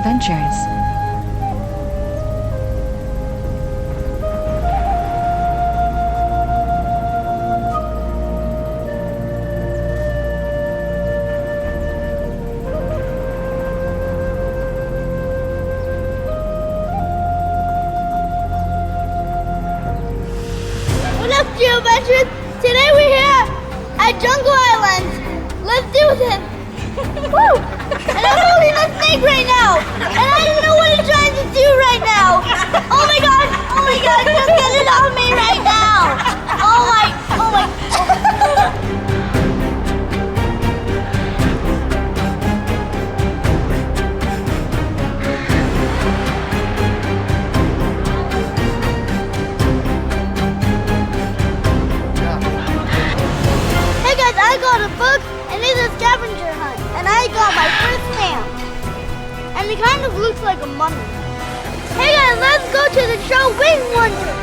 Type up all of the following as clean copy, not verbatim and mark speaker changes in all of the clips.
Speaker 1: GioVentures.
Speaker 2: What up, GioVentures? Today we're here at Jungle Island. Let's do this. Woo! And I'm holding a snake right now. And I don't know what it's trying to do right now. Oh my god! Oh my god! Just get it on me right now! Oh my! Oh my! Hey guys, I got a book and it's a scavenger hunt. And I got my first stamp. And it kind of looks like a mummy. Hey guys, let's go to the show Wing Wonder.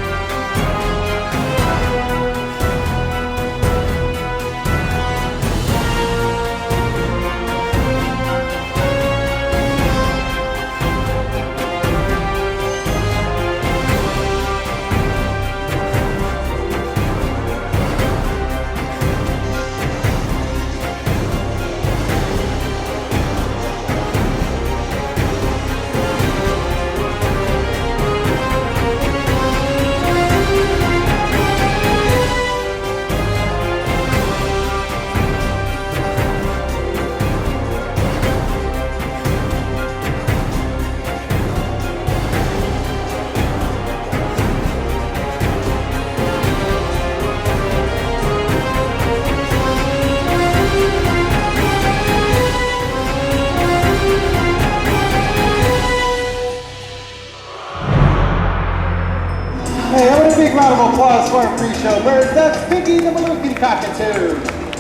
Speaker 3: Hey, how about a big round of applause for our pre-show birds? That's Piggy the Maluki Cockatoo.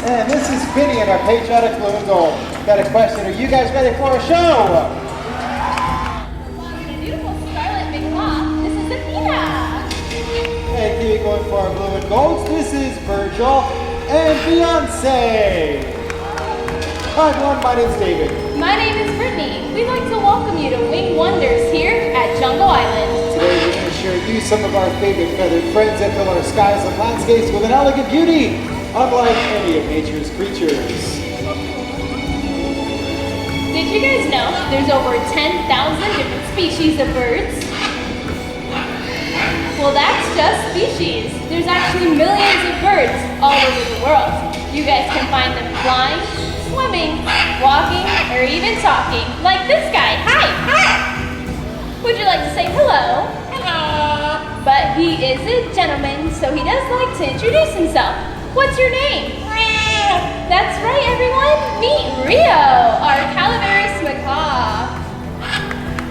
Speaker 3: And this is Vinny in our patriotic blue and gold. Got a question, are you guys ready for a show?
Speaker 4: The beautiful scarlet macaw, this is Athena.
Speaker 3: Hey, keep going for our blue and golds. This is Virgil and Beyonce. Hi everyone, my name's David.
Speaker 4: My name is Brittany. We'd like to welcome you to Wing Wonders here at Jungle Island.
Speaker 3: Today we're going to share you some of our favorite feathered friends that fill our skies and landscapes with an elegant beauty, unlike any of nature's creatures.
Speaker 4: Did you guys know there's over 10,000 different species of birds? Well, that's just species. There's actually millions of birds all over the world. You guys can find them flying, swimming, walking, or even talking, like this guy. Hi! Hi! Would you like to say hello? Hello! But he is a gentleman, so he does like to introduce himself. What's your name? Rio! That's right, everyone! Meet Rio, our Calaveras macaw.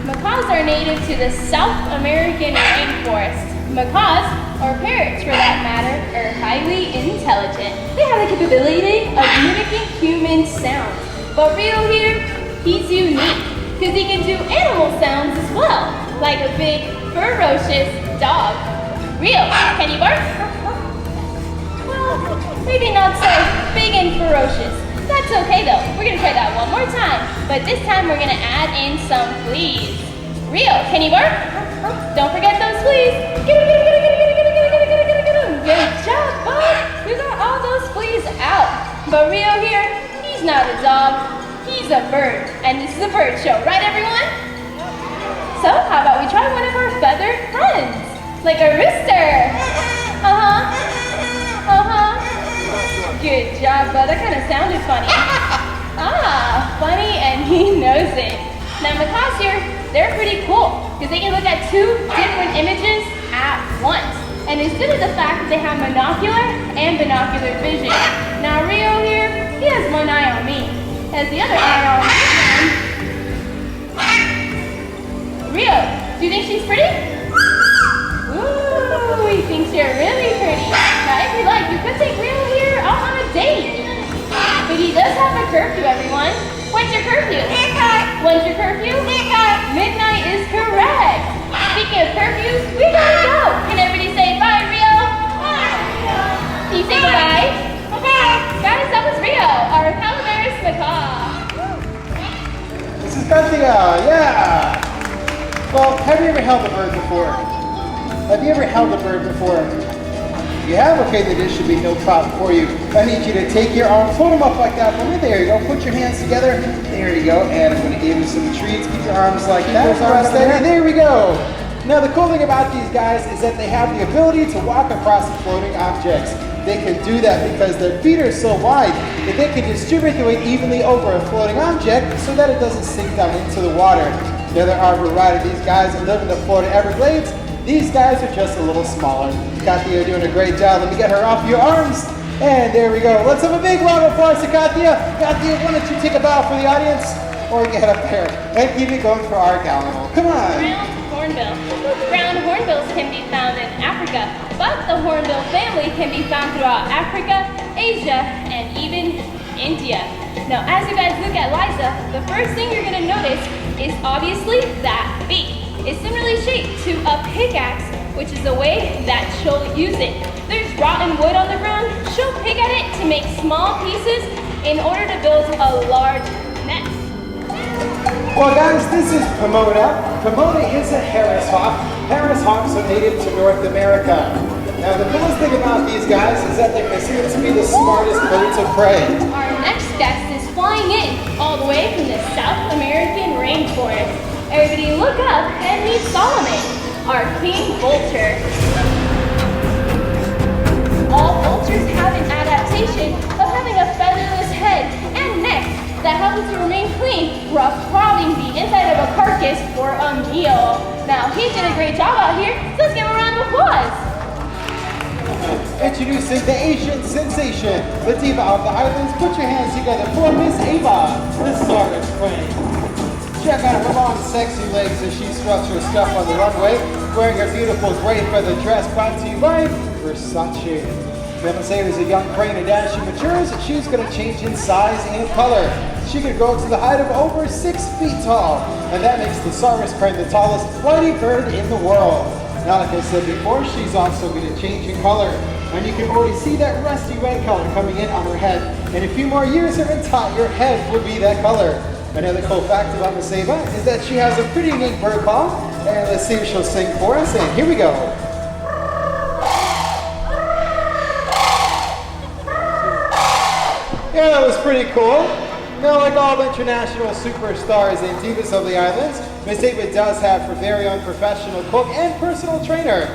Speaker 4: Macaws are native to the South American rainforest. Macaws, or parrots for that matter, are highly intelligent. They have the capability of mimicking human sounds. But Rio here, he's unique, because he can do animal sounds as well, like a big, ferocious dog. Rio, can you bark? Well, maybe not so big and ferocious. That's okay though. We're gonna try that one more time, but this time we're gonna add in some fleas. Rio, can you bark? Don't forget those fleas. Get 'em, get 'em, get 'em, get 'em, get 'em, get 'em, get 'em, get 'em, get 'em, get 'em. Good job, bud. We got all those fleas out. But Rio here, he's not a dog. He's a bird, and this is a bird show, right everyone? So how about we try one of our feathered friends, like a rooster? Good job, bud. That kind of sounded funny. Funny, and he knows it. Now macaws here, they're pretty cool, because they can look at two different images at once. And it's due to the fact that they have monocular and binocular vision. Now Rio here, he has one eye on me. Has the other eye on this one. Rio, do you think she's pretty? Ooh, he thinks you're really pretty. Now if you like, you could take Rio here out on a date. But he does have a curfew, everyone. When's your curfew? Midnight. When's your curfew? Midnight. Midnight is correct. Speaking of curfews, we gotta go. Can everybody say bye, Rio? Bye, Rio. Can you say goodbye? Bye. Guys, that was Rio, our Calaveras macaw.
Speaker 3: This is Cynthia, yeah! Well, have you ever held a bird before? Have you ever held a bird before? You have? Okay, then this should be no problem for you. I need you to take your arm, fold them up like that for me. There you go. Put your hands together. There you go. And I'm going to give you some treats. Keep your arms like that. Arms steady. There we go. Now, the cool thing about these guys is that they have the ability to walk across floating objects. They can do that because their feet are so wide that they can distribute the weight evenly over a floating object so that it doesn't sink down into the water. The other arbor rider, these guys that live in the Florida Everglades, these guys are just a little smaller. Katia, you're doing a great job. Let me get her off your arms. And there we go. Let's have a big round of applause to Katia. Katia, why don't you take a bow for the audience? Or get up there and keep it going for our animal. Come on.
Speaker 4: Brown hornbill. Brown hornbills can be found in Africa, but the hornbill family can be found throughout Africa, Asia, and even India. Now, as you guys look at Liza, the first thing you're going to notice is obviously that beak. It's similarly shaped to a pickaxe, which is the way that she'll use it. There's rotten wood on the ground. She'll pick at it to make small pieces in order to build a large nest.
Speaker 3: Well, guys, this is Pomona. Pomona is a Harris hawk. Harris hawks are native to North America. Now, the coolest thing about these guys is that they're considered to be the smartest birds of prey.
Speaker 4: Our next guest is flying in all the way from the South American rainforest. Everybody look up and meet Solomon, our king vulture. All vultures have an adaptation of having a featherless head and neck that helps to remain clean while prodding the inside of a carcass for a meal. Now, he did a great job out here, so let's give him a round of applause.
Speaker 3: Introducing the Asian sensation, the diva of the islands. Put your hands together for Miss Ava, the Saurus queen. Check out her long, sexy legs as she struts her stuff on the runway, wearing her beautiful gray feather dress brought to you by Versace. Miss Ava is a young crane, and as she matures, she's going to change in size and color. She could grow to the height of over 6 feet tall, and that makes the Saurus crane the tallest flighty bird in the world. Now, like I said before, she's also going to change in color, and you can already see that rusty red color coming in on her head. In a few more years, her entire head will be that color. Another cool fact about Miss Ava is that she has a pretty unique bird call, and let's see if she'll sing for us, and here we go. Yeah, that was pretty cool. Now, like all international superstars and divas of the islands, Miss Ava does have her very own professional cook and personal trainer,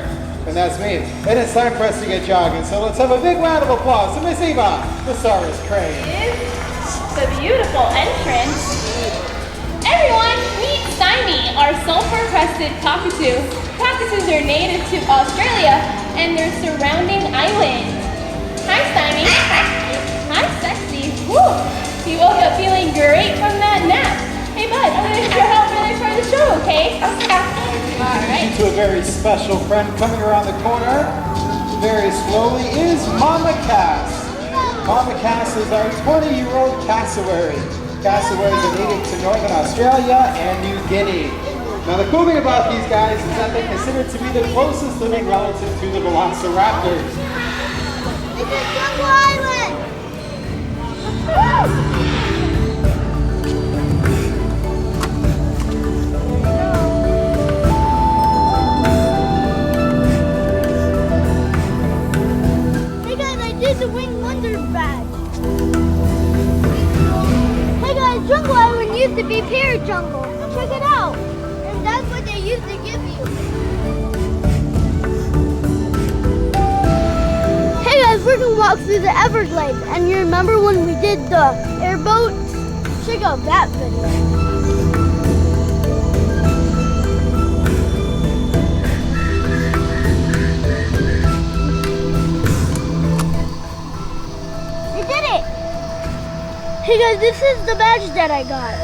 Speaker 3: and that's me. And it's time for us to get jogging, so let's have a big round of applause to Miss Ava, the Saurus crane.
Speaker 4: The beautiful entrance. Everyone, meet Stymie, our sulfur-crested cockatoo. Cockatoos are native to Australia and their surrounding islands. Hi, Stymie. Hi, sexy. Woo! You woke up feeling great from that nap. Hey, bud, I'm gonna need your help for the next part of the show, okay? All right.
Speaker 3: To a very special friend coming around the corner, very slowly, is Mama Cass. Mama Cass is our 20-year-old cassowary. Cassowaries are native to Northern Australia and New Guinea. Now, the cool thing about these guys is that they're considered to be the closest living relative to the velociraptors.
Speaker 2: This is Jungle Island! Hey guys, I did the Wing Wonders badge. Hey guys, Jungle Island used to be Parrot Jungle. Check it out. And that's what they used to give you. Hey guys, we're gonna walk through the Everglades. And you remember when we did the airboat? Check out that video. Hey guys, this is the badge that I got.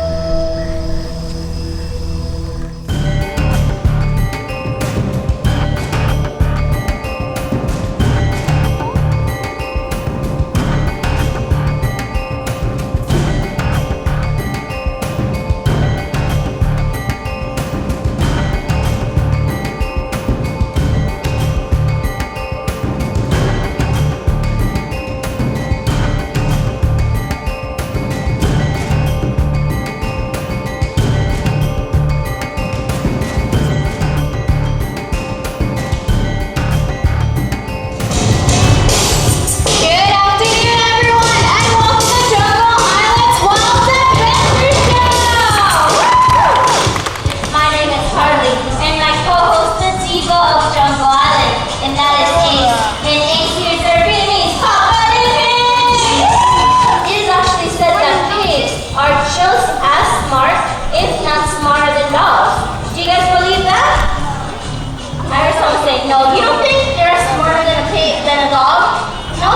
Speaker 2: wait, no, you don't think they're smarter than a pig, than a dog? No?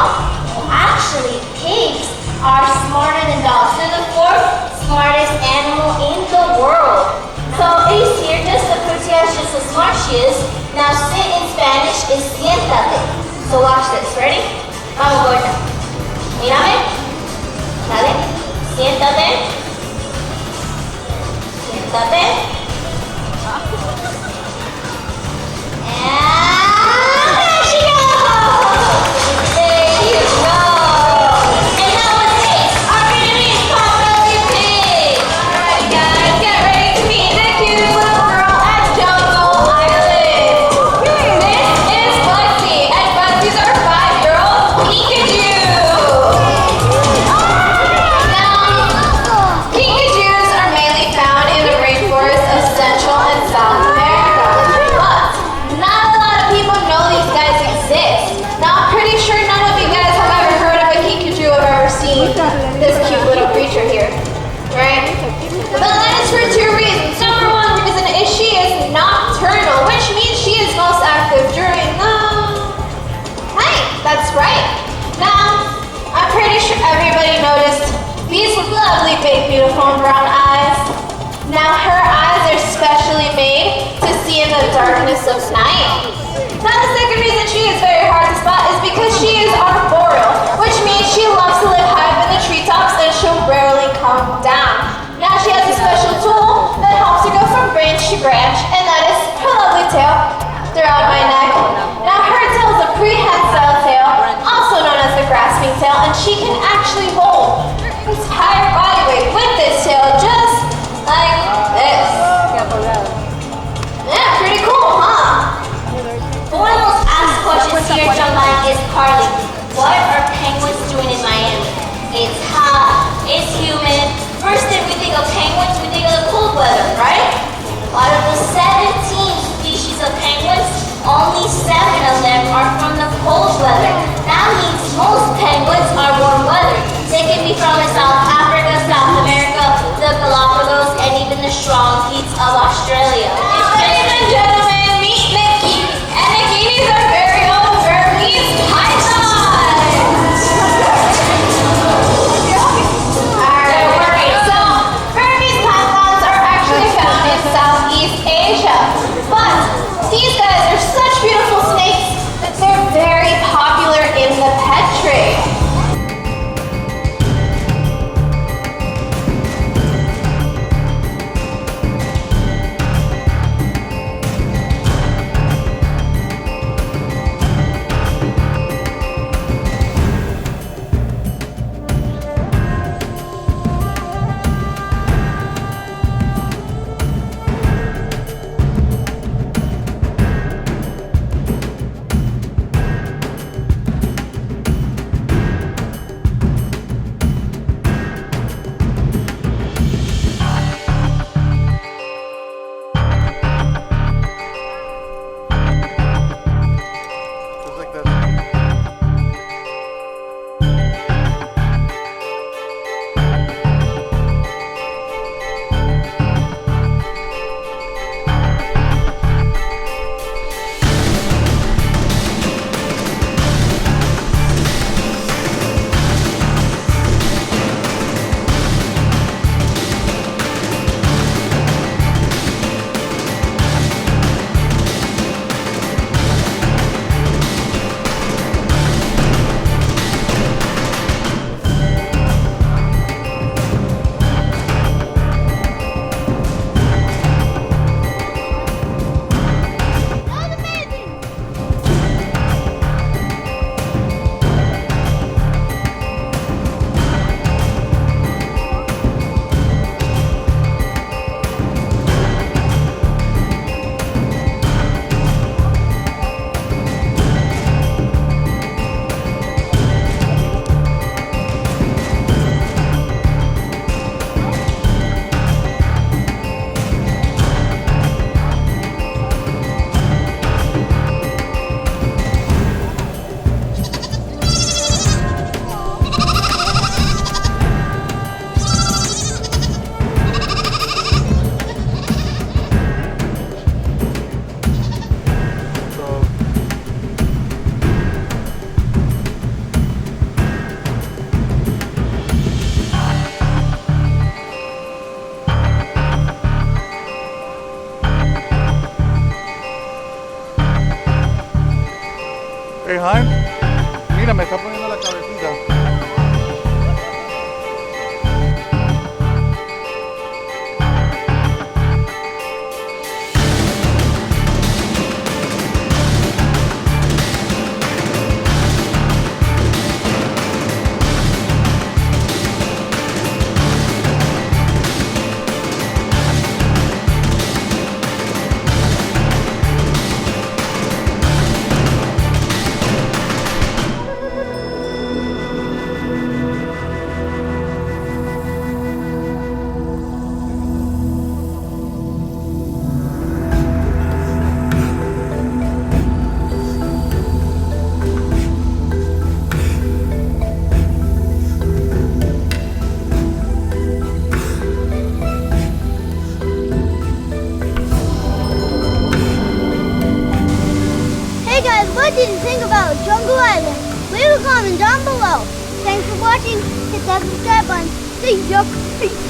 Speaker 2: Well, actually, pigs are smarter than dogs. They're the fourth smartest animal in the world. So Ace here, just to prove to you just how smart she is, now sit in Spanish is siéntate. So watch this, ready? Vamos, gorda. Mírame. Dale. Siéntate. Siéntate. And there she goes! There you go! And that was it! Our Vietnamese potbelly pig!
Speaker 4: Alright guys, get ready to meet the cute little girl at Jungle Island. This is Bugsy, and Bugsy's our 5-year-old Pikachu. Now, Pikachus are mainly found in the rainforests of Central and South America. But not a lot of people know these guys exist. Now, I'm pretty sure none of you guys have ever heard of a Pikachu or ever seen this cute little creature here, right? But that is for 2 reasons. Number 1 reason is she is nocturnal, which means she is most active during the night. That's right. Now, I'm pretty sure everybody noticed these lovely, big, beautiful brown eyes. Now, her eyes are specially made to see in the darkness of night. Now, the second reason she is very hard to spot is because she is arboreal, which means she loves to live high up in the treetops and she'll rarely come down. Now, she has a special tool that helps her go from branch to branch, and that is her lovely tail throughout my neck. Now, her tail is a prehensile tail, also known as the grasping tail, and she can actually hold her entire body weight with this tail, just like this. Yeah, pretty cool, huh?
Speaker 1: Hey, hi. Mira, me está poniendo la cabecita.
Speaker 2: Hey guys, what did you think about Jungle Island? Leave a comment down below. Thanks for watching. Hit that subscribe button. See ya. Peace.